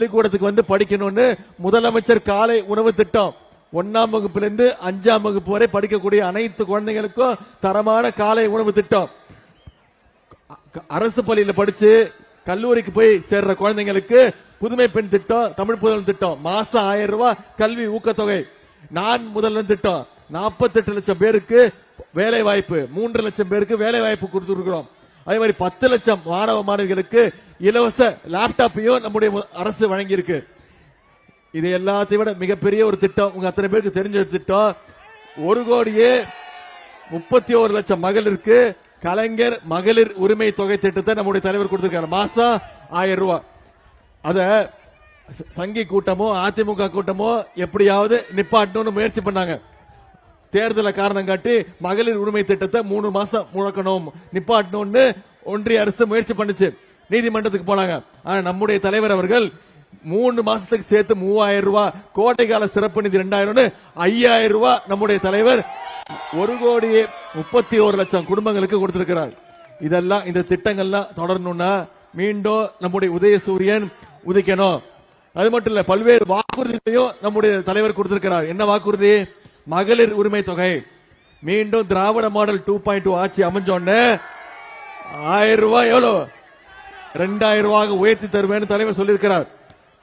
பள்ளிக்கூடத்துக்கு வந்து படிக்கணும்னு முதலமைச்சர் காலை உணவு திட்டம் 1ஆம் வகுப்பிலிருந்து 5ஆம் வகுப்பு வரை படிக்கக்கூடிய அனைத்து குழந்தைகளுக்கும் தரமான காலை உணவு திட்டம். அரசு பள்ளியில படிச்சு கல்லூரிக்கு போய் சேர்ற குழந்தைங்களுக்கு புதுமை பெண் திட்டம், தமிழ் புதல்வன் திட்டம், மாசம் 1000 ரூபாய் கல்வி ஊக்கத்தொகை, நான் முதல்வன் திட்டம், 48 லட்சம் பேருக்கு வேலை வாய்ப்பு, 3 லட்சம் பேருக்கு வேலை வாய்ப்பு கொடுத்துருக்கிறோம். அதே மாதிரி 10 லட்சம் மாணவ மாணவிகளுக்கு இலவச லேப்டாப்பையும் நம்முடைய அரசு வழங்கி இருக்கு. இது எல்லாத்தையும் விட மிகப்பெரிய ஒரு திட்டம், உங்க அத்தனை பேருக்கு தெரிஞ்ச திட்டம். 1,31 லட்சம் மகளிருக்கு கலைஞர் மகளிர் உரிமை தொகை திட்டத்தை நம்முடைய தலைவர் கொடுத்திருக்காரு. மாசம் 1000 ரூபாய். அத சங்கி கூட்டமோ அதிமுக கூட்டமோ எப்படியாவது நிப்பாட்டணும்னு முயற்சி பண்ணாங்க. தேர்தலை காரணம் காட்டி மகளிர் உரிமை திட்டத்தை 3 மாசம் முழக்கணும், நிப்பாட்டணும்னு ஒன்றிய அரசு முயற்சி பண்ணுச்சு. நீதிமன்றத்துக்கு போனாங்க. ஆனா நம்முடைய தலைவர் அவர்கள் 3 மாசத்துக்கு சேர்த்து 3000 ரூபாய், கோடை கால சிறப்பு நிதி 2000, 5000 ரூபாய் நம்முடைய தலைவர் 1,31 லட்சம் குடும்பங்களுக்கு கொடுத்திருக்கிறார். இதெல்லாம் இந்த திட்டங்கள்லாம் தொடரணும்னா மீண்டும் நம்முடைய உதயசூரியன் உதிக்கணும். அது மட்டும் இல்ல, பல்வேறு வாக்குறுதிகளையும் நம்முடைய தலைவர் கொடுத்திருக்கிறார். என்ன வாக்குறுதி? மகளிர் உரிமை தொகை மீண்டும் திராவிட மாடல் 2.2 ஆட்சி அமைஞ்சோன்னு 1000 ரூபாய் எவ்வளவு 2000 ரூபாய் உயர்த்தி தருவேன் தலைவர் சொல்லியிருக்கிறார்.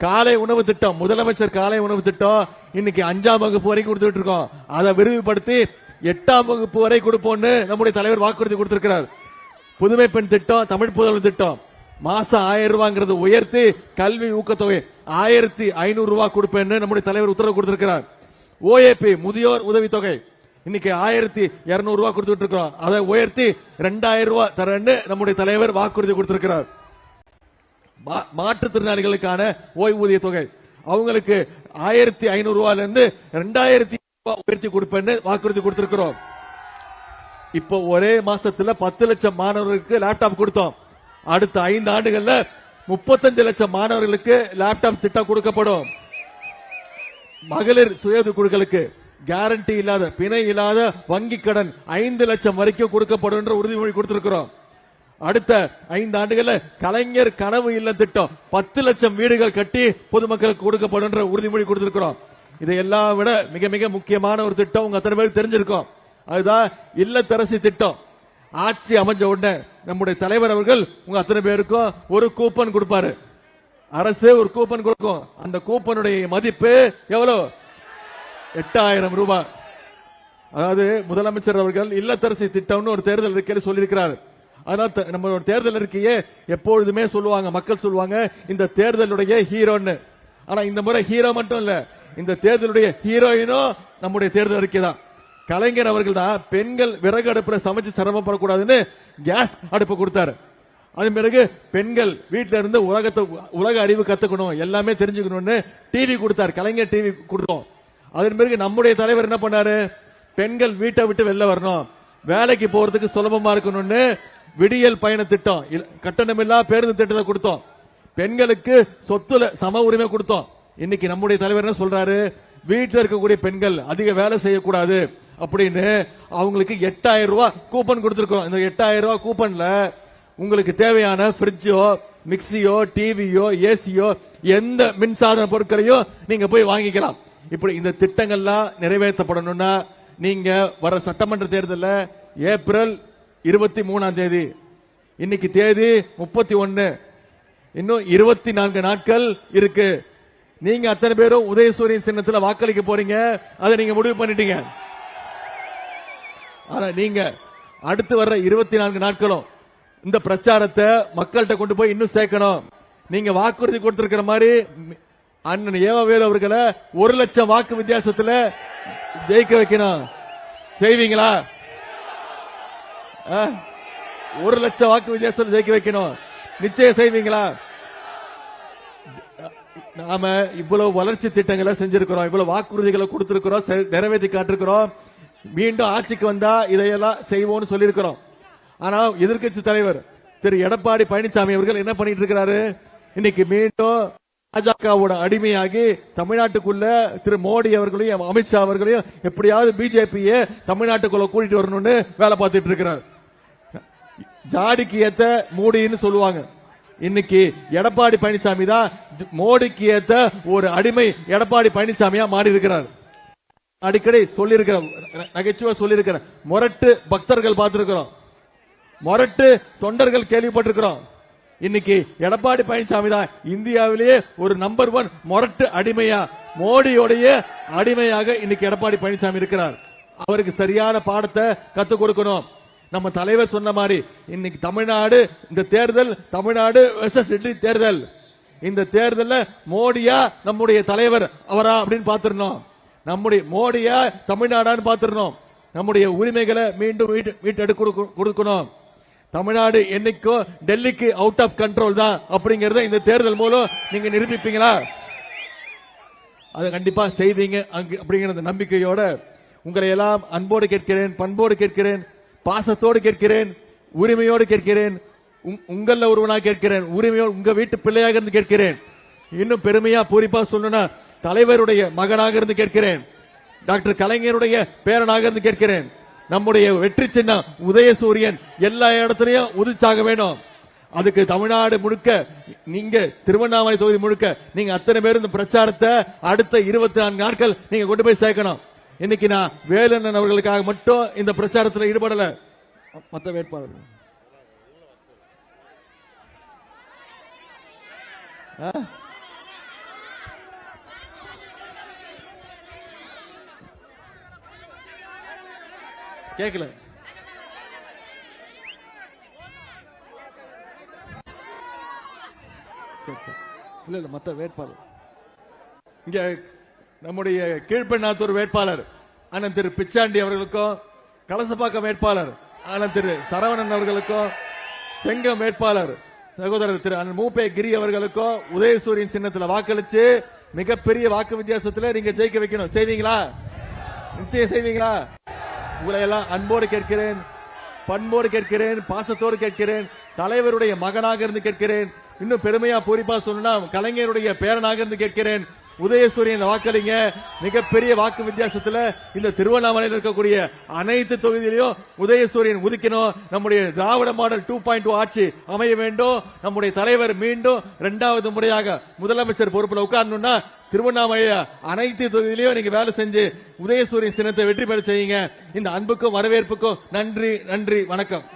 காலை உணவு திட்டம், முதலமைச்சர் காலை உணவு திட்டம் இன்னைக்கு 5ஆம் வகுப்பு வரைக்கும் கொடுத்துட்டு இருக்கோம். அதை விரிவுபடுத்தி 8ஆம் வகுப்பு வரை கொடுப்போம்னு நம்முடைய தலைவர் வாக்குறுதி கொடுத்திருக்கிறார். புதுமை பெண் திட்டம், தமிழ் புதல்வன் திட்டம் மாசம் 1000 ரூபாங்கிறது உயர்த்தி கல்வி ஊக்கத்தொகை 1500 ரூபாய் கொடுப்பேன்னு நம்முடைய தலைவர் உத்தரவு கொடுத்திருக்கிறார். ஓஏபி முதியோர் உதவி தொகை இன்னைக்கு 1200 ரூபாய் கொடுத்துட்டு இருக்கிறோம். அதை உயர்த்தி 2000 ரூபாய் தரேன்னு நம்முடைய தலைவர் வாக்குறுதி கொடுத்திருக்கிறார். மாற்றுத்திறனாளிகளுக்கான ஓய்வூதிய தொகை அவங்களுக்கு 1500 ரூபாயில இருந்து 2000 ரூபாய் உயர்த்தி கொடுப்பேன்னு வாக்குறுதி கொடுத்திருக்கிறோம். இப்போ ஒரே மாசத்துல 10 லட்சம் மாணவர்களுக்கு லேப்டாப் கொடுத்தோம். அடுத்த 5 ஆண்டுகள்ல 35 லட்சம் மாணவர்களுக்கு லேப்டாப் திட்டம் கொடுக்கப்படும். மகளிர் சுய குழுக்களுக்கு கேரண்டி இல்லாத, பிணை இல்லாத வங்கி கடன் 5 லட்சம் வரைக்கும் கொடுக்கப்படும் என்ற உறுதிமொழி கொடுத்திருக்கிறோம். அடுத்த 5 ஆண்டுகள்ல கலைஞர் கனவு இல்ல திட்டம் 10 லட்சம் வீடுகள் கட்டி பொதுமக்களுக்கு கொடுக்கப்படும் என்ற உறுதிமொழி கொடுத்திருக்கிறோம். இதையெல்லாம் விட மிக மிக முக்கியமான ஒரு திட்டம் உங்க அத்தனை பேருக்கு தெரிஞ்சிருக்கும். அதுதான் இல்லத்தரசி திட்டம். ஆட்சி அமைஞ்ச உடனே நம்முடைய தலைவர் அவர்கள் உங்க அத்தனை பேருக்கும் ஒரு கூப்பன் கொடுப்பாரு. அரசு ஒரு கூப்பன் கொடுக்கும். அந்த கூப்பனுடைய மதிப்பு எவ்வளவு? 8000 ரூபாய். அதாவது முதலமைச்சர் அவர்கள் இல்லத்தரசி திட்டம்னு ஒரு தேர்தல் அறிக்கையில் சொல்லியிருக்கிறார். அதனால நம்ம தேர்தல் அறிக்கையே எப்பொழுதுமே சொல்லுவாங்க, மக்கள் சொல்லுவாங்க இந்த தேர்தலுடைய ஹீரோன்னு. ஆனா இந்த முறை ஹீரோ மட்டும் இல்ல, இந்த தேர்தலுடைய ஹீரோயினும் நம்முடைய தேர்தல் அறிக்கை தான். கலைஞர் அவர்கள் தான் பெண்கள் விறகு அடுப்புல சமைச்சு சிரமப்படக்கூடாதுன்னு கேஸ் அடுப்பு கொடுத்தாரு. அதன் பிறகு பெண்கள் வீட்டில இருந்து உலக அறிவு கத்துக்கணும், எல்லாமே தெரிஞ்சுக்கணும்னு டிவி கொடுத்தார். கலைஞர் டிவி கொடுத்தோம். அதன் பிறகு நம்முடைய தலைவர் என்ன பண்ணாரு? பெண்கள் வீட்டை விட்டு வெளில வரணும், வேலைக்கு போறதுக்கு சுலபமா இருக்கணும்னு விடியல் பயண திட்டம், கட்டணமில்லா பேருந்து திட்டத்தை கொடுத்தோம். பெண்களுக்கு சொத்துல சம உரிமை கொடுத்தோம். இன்னைக்கு நம்முடைய தலைவர் என்ன சொல்றாரு? வீட்டில் இருக்கக்கூடிய பெண்கள் அதிக வேலை செய்யக்கூடாது அப்படின்னு அவங்களுக்கு 8000 ரூபாய் கூப்பன் கொடுத்திருக்கோம். இந்த 8000 ரூபாய் கூப்பன்ல உங்களுக்கு தேவையான பிரிட்ஜோ, மிக்சியோ, டிவியோ, ஏசியோ, எந்த மின்சாதன பொருட்களையும் நீங்க போய் வாங்கிக்கலாம். இப்படி இந்த திட்டங்கள்லாம் நிறைவேற்றப்படணும்னா நீங்க வர சட்டமன்ற தேர்தலில் ஏப்ரல் 23ஆம் தேதி, இன்னைக்கு தேதி 31, இன்னும் 24 நாட்கள் இருக்கு. நீங்க அத்தனை பேரும் உதயசூரியன் சின்னத்தில் வாக்களிக்க போறீங்க. அதை நீங்க முடிவு பண்ணிட்டீங்க. ஆனா நீங்க அடுத்து வர்ற 24 நாட்களும் இந்த பிரச்சாரத்தை மக்கள்கிட்ட கொண்டு போய் இன்னும் சேர்க்கணும். நீங்க வாக்குறுதி கொடுத்திருக்கிற மாதிரி அண்ணன் ஏவவேலு அவர்களை 1 லட்சம் வாக்கு வித்தியாசத்தில் ஜெயிக்க வைக்கணும். செய்வீங்களா? 1 லட்சம் வாக்கு வித்தியாசத்தில் ஜெயிக்க வைக்கணும். நிச்சயம் செய்வீங்களா? நாம இவ்வளவு வளர்ச்சி திட்டங்களை செஞ்சிருக்கிறோம், இவ்வளவு வாக்குறுதிகளை கொடுத்திருக்கிறோம், நிறைவேற்றி காட்டிருக்கிறோம். மீண்டும் ஆட்சிக்கு வந்தா இதையெல்லாம் செய்வோம்னு சொல்லியிருக்கிறோம். ஆனா எதிர்கட்சி தலைவர் திரு எடப்பாடி பழனிசாமி அவர்கள் என்ன பண்ணிட்டு இருக்கிறாரு? இன்னைக்கு மீண்டும் பாஜகவோட அடிமையாகி தமிழ்நாட்டுக்குள்ள திரு மோடி அவர்களையும் அமித்ஷா அவர்களையும் எப்படியாவது பிஜேபியை தமிழ்நாட்டுக்குள்ள கூட்டிட்டு வரணும்னு வேலை பார்த்துட்டு இருக்கிறார். ஜாடிக்கு ஏத்த மூடின்னு சொல்லுவாங்க. இன்னைக்கு எடப்பாடி பழனிசாமி தான் மோடிக்கு ஏத்த ஒரு அடிமை எடப்பாடி பழனிசாமியா மாறி இருக்கிறார். அடிக்கடி சொல்லியிருக்கிற நகைச்சுவை சொல்லியிருக்கிற முரட்டு பக்தர்கள் பார்த்திருக்கிறோம், முரட்டு தொண்டர்கள் கேள்விப்பட்டிருக்கிறோம். இன்னைக்கு எடப்பாடி பழனிசாமி தான் இந்தியாவிலேயே ஒரு நம்பர் 1 முரட்டு அடிமையா, மோடியோடைய அடிமையாக இன்னைக்கு எடப்பாடி பழனிசாமி இருக்கிறார். அவருக்கு சரியான பாடத்தை கத்துக் கொடுக்கணும். நம்ம தலைவர் சொன்ன மாதிரி இன்னைக்கு தமிழ்நாடு, இந்த தேர்தல் தமிழ்நாடு வெர்சஸ் டெல்லி தேர்தல். இந்த தேர்தலில் மோடியா நம்முடைய தலைவர் அவரா அப்படின்னு பார்த்திருந்தோம். நம்முடைய மோடியா தமிழ்நாடான்னு பார்த்திருந்தோம். நம்முடைய உரிமைகளை மீண்டும் மீட்டெடுக்க கொடுக்கணும். தமிழ்நாடு என்னைக்கும் டெல்லிக்கு அவுட் ஆஃப் கண்ட்ரோல் தான் அப்படிங்கறத இந்த தேர்தல் மூலம் நீங்க நிரூபிப்பீங்களா? அதை கண்டிப்பா செய்வீங்க அப்படிங்கிற நம்பிக்கையோட உங்களை எல்லாம் அன்போடு கேட்கிறேன், பண்போடு கேட்கிறேன், பாசத்தோடு கேட்கிறேன், உரிமையோடு கேட்கிறேன், உங்கள ஒருவனாக கேட்கிறேன், உரிமையோடு உங்க வீட்டு பிள்ளையாக இருந்து கேட்கிறேன். இன்னும் பெருமையா பூரிப்பா சொல்லணும்னா தலைவருடைய மகனாக இருந்து கேட்கிறேன், டாக்டர் கலைஞருடைய பேரனாக இருந்து கேட்கிறேன். நம்முடைய வெற்றி சின்னம் உதயசூரியன் எல்லா இடத்துலயும் உதிச்சாக வேணும். அதுக்கு தமிழ்நாடு முழுக்க, நீங்க திருவண்ணாமலை தொகுதி முழுக்க நீங்க அத்தனை பேர் இந்த பிரச்சாரத்தை அடுத்த 24 நாட்கள் நீங்க கொண்டு போய் சேர்க்கணும். இன்னைக்கு நான் வேலண்ணன் அவர்களுக்காக மட்டும் இந்த பிரச்சாரத்தில் ஈடுபடல, மற்ற வேட்பாளர்கள் கேட்கல. இல்ல மற்ற வேட்பாளர் இங்க நம்முடைய கீழ்பெண்ணாத்தூர் வேட்பாளர் அண்ணன் திரு பிச்சாண்டி அவர்களுக்கும், கலசப்பாக்கம் வேட்பாளர் அண்ணன் திரு சரவணன் அவர்களுக்கும், செங்கம் வேட்பாளர் சகோதரர் திரு அண்ணன் மூப்பே கிரி அவர்களுக்கும் உதயசூரியன் சின்னத்தில் வாக்களிச்சு மிகப்பெரிய வாக்கு வித்தியாசத்தில் நீங்க ஜெயிக்க வைக்கணும். செய்வீங்களா? நிச்சயம் செய்வீங்களா? உங்களை எல்லாம் அன்போடு கேட்கிறேன், பண்போடு கேட்கிறேன், பாசத்தோடு கேட்கிறேன், தலைவருடைய மகனாக இருந்து கேட்கிறேன். இன்னும் பெருமையா பூரிப்பா சொல்லணும்னா கலைஞருடைய பேரனாக இருந்து கேட்கிறேன். உதயசூரியன் வாக்களிங்க. மிகப்பெரிய வாக்கு வித்தியாசத்தில் இந்த திருவண்ணாமலையில் இருக்கக்கூடிய அனைத்து தொகுதியிலையும் உதயசூரியன் உதிக்கணும். நம்முடைய திராவிட மாடல் 2.0 ஆட்சி அமைய வேண்டும். நம்முடைய தலைவர் மீண்டும் 2வது முறையாக முதலமைச்சர் பொறுப்பில் உட்கார்ந்தோம்னா திருவண்ணாமலை அனைத்து தொகுதியிலையும் நீங்க வேலை செஞ்சு உதயசூரியன் சின்னத்தை வெற்றி பெற செய்யுங்க. இந்த அன்புக்கும் வரவேற்புக்கும் நன்றி, நன்றி, வணக்கம்.